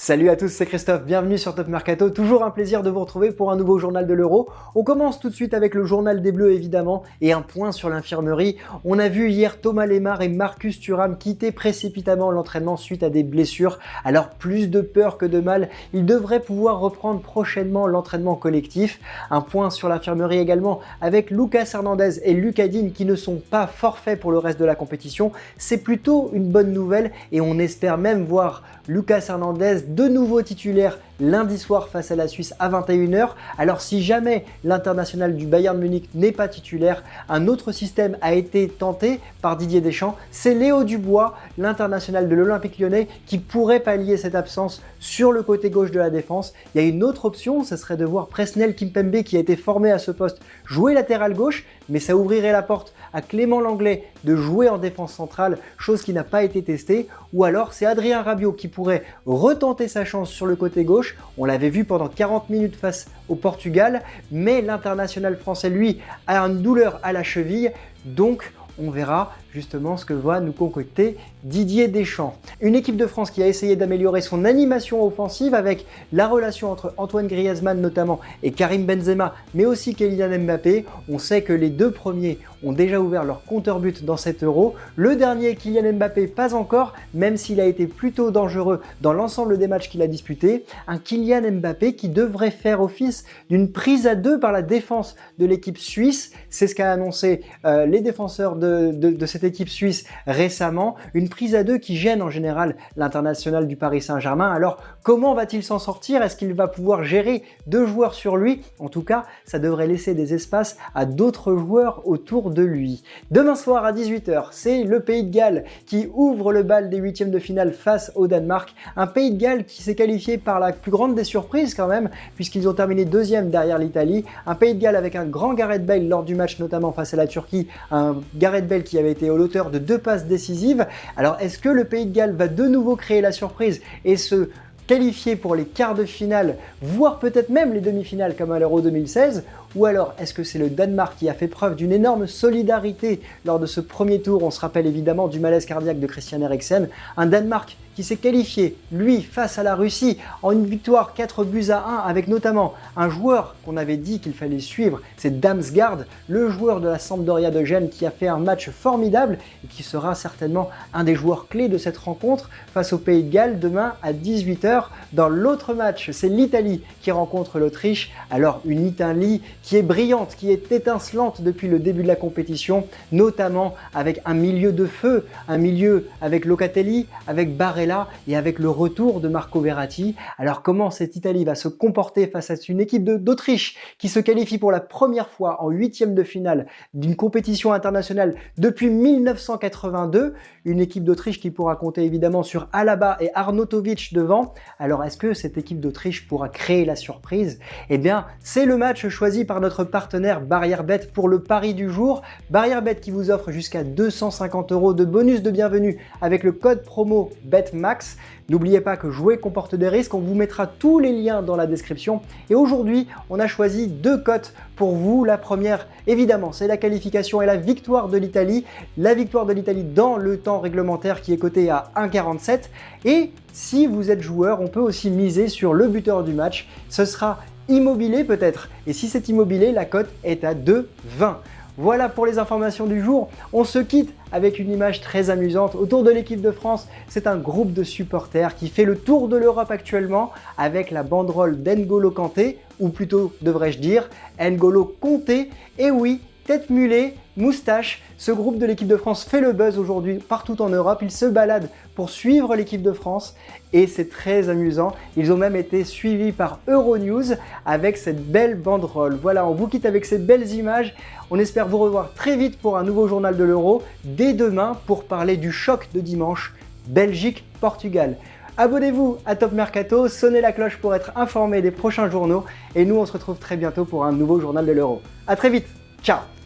Salut à tous, c'est Christophe, bienvenue sur Top Mercato, toujours un plaisir de vous retrouver pour un nouveau journal de l'Euro. On commence tout de suite avec le journal des Bleus évidemment et un point sur l'infirmerie. On a vu hier Thomas Lemar et Marcus Thuram quitter précipitamment l'entraînement suite à des blessures. Alors plus de peur que de mal, ils devraient pouvoir reprendre prochainement l'entraînement collectif. Un point sur l'infirmerie également avec Lucas Hernandez et Lucas Digne qui ne sont pas forfaits pour le reste de la compétition. C'est plutôt une bonne nouvelle et on espère même voir Lucas Hernandez de nouveau titulaire lundi soir face à la Suisse à 21h. Alors si jamais l'international du Bayern Munich n'est pas titulaire, un autre système a été tenté par Didier Deschamps. C'est Léo Dubois, l'international de l'Olympique Lyonnais, qui pourrait pallier cette absence sur le côté gauche de la défense. Il y a une autre option, ce serait de voir Presnel Kimpembe, qui a été formé à ce poste, jouer latéral gauche, mais ça ouvrirait la porte à Clément Lenglet de jouer en défense centrale, chose qui n'a pas été testée. Ou alors c'est Adrien Rabiot qui pourrait retenter sa chance sur le côté gauche. On l'avait vu pendant 40 minutes face au Portugal, mais l'international français, lui, a une douleur à la cheville, donc on verra justement ce que va nous concocter Didier Deschamps. Une équipe de France qui a essayé d'améliorer son animation offensive avec la relation entre Antoine Griezmann notamment et Karim Benzema, mais aussi Kylian Mbappé. On sait que les deux premiers ont déjà ouvert leur compteur but dans cet Euro. Le dernier, Kylian Mbappé, pas encore, même s'il a été plutôt dangereux dans l'ensemble des matchs qu'il a disputés. Un Kylian Mbappé qui devrait faire office d'une prise à deux par la défense de l'équipe suisse. C'est ce qu'a annoncé les défenseurs de cette équipe suisse récemment. Une prise à deux qui gêne en général l'international du Paris Saint-Germain. Alors comment va-t-il s'en sortir? Est-ce qu'il va pouvoir gérer deux joueurs sur lui? En tout cas, ça devrait laisser des espaces à d'autres joueurs autour de lui. Demain soir à 18h, c'est le Pays de Galles qui ouvre le bal des huitièmes de finale face au Danemark. Un Pays de Galles qui s'est qualifié par la plus grande des surprises quand même, puisqu'ils ont terminé deuxième derrière l'Italie. Un Pays de Galles avec un grand Gareth Bale lors du match notamment face à la Turquie. Un Gareth Bale qui avait été l'auteur de 2 passes décisives. Alors est-ce que le Pays de Galles va de nouveau créer la surprise et se qualifier pour les quarts de finale, voire peut-être même les demi-finales comme à l'Euro 2016? Ou alors est-ce que c'est le Danemark qui a fait preuve d'une énorme solidarité lors de ce premier tour? On se rappelle évidemment du malaise cardiaque de Christian Eriksen. Un Danemark qui s'est qualifié, lui, face à la Russie, en une victoire 4-1 avec notamment un joueur qu'on avait dit qu'il fallait suivre, c'est Damsgaard, le joueur de la Sampdoria de Gênes qui a fait un match formidable et qui sera certainement un des joueurs clés de cette rencontre face au Pays de Galles demain à 18h. Dans l'autre match, c'est l'Italie qui rencontre l'Autriche. Alors une Italie qui est brillante, qui est étincelante depuis le début de la compétition, notamment avec un milieu de feu, un milieu avec Locatelli, avec Barella et avec le retour de Marco Verratti. Alors comment cette Italie va se comporter face à une équipe d'Autriche qui se qualifie pour la première fois en huitième de finale d'une compétition internationale depuis 1982, une équipe d'Autriche qui pourra compter évidemment sur Alaba et Arnautovic devant. Alors est-ce que cette équipe d'Autriche pourra créer la surprise? Eh bien c'est le match choisi par notre partenaire BarrièreBet pour le pari du jour. BarrièreBet qui vous offre jusqu'à 250 € de bonus de bienvenue avec le code promo BETMAX. N'oubliez pas que jouer comporte des risques, on vous mettra tous les liens dans la description. Et aujourd'hui, on a choisi 2 cotes pour vous. La première, évidemment, c'est la qualification et la victoire de l'Italie. La victoire de l'Italie dans le temps réglementaire qui est coté à 1,47. Et si vous êtes joueur, on peut aussi miser sur le buteur du match. Ce sera Immobilier peut-être. Et si c'est Immobilier, la cote est à 2,20. Voilà pour les informations du jour. On se quitte avec une image très amusante autour de l'équipe de France. C'est un groupe de supporters qui fait le tour de l'Europe actuellement avec la banderole d'N'Golo Kanté, ou plutôt devrais-je dire N'Golo Conté. Et oui, tête mulet, moustache, ce groupe de l'équipe de France fait le buzz aujourd'hui partout en Europe. Ils se baladent pour suivre l'équipe de France et c'est très amusant. Ils ont même été suivis par Euronews avec cette belle banderole. Voilà, on vous quitte avec ces belles images. On espère vous revoir très vite pour un nouveau journal de l'Euro, dès demain pour parler du choc de dimanche, Belgique-Portugal. Abonnez-vous à Top Mercato, sonnez la cloche pour être informé des prochains journaux et nous on se retrouve très bientôt pour un nouveau journal de l'Euro. A très vite, ciao!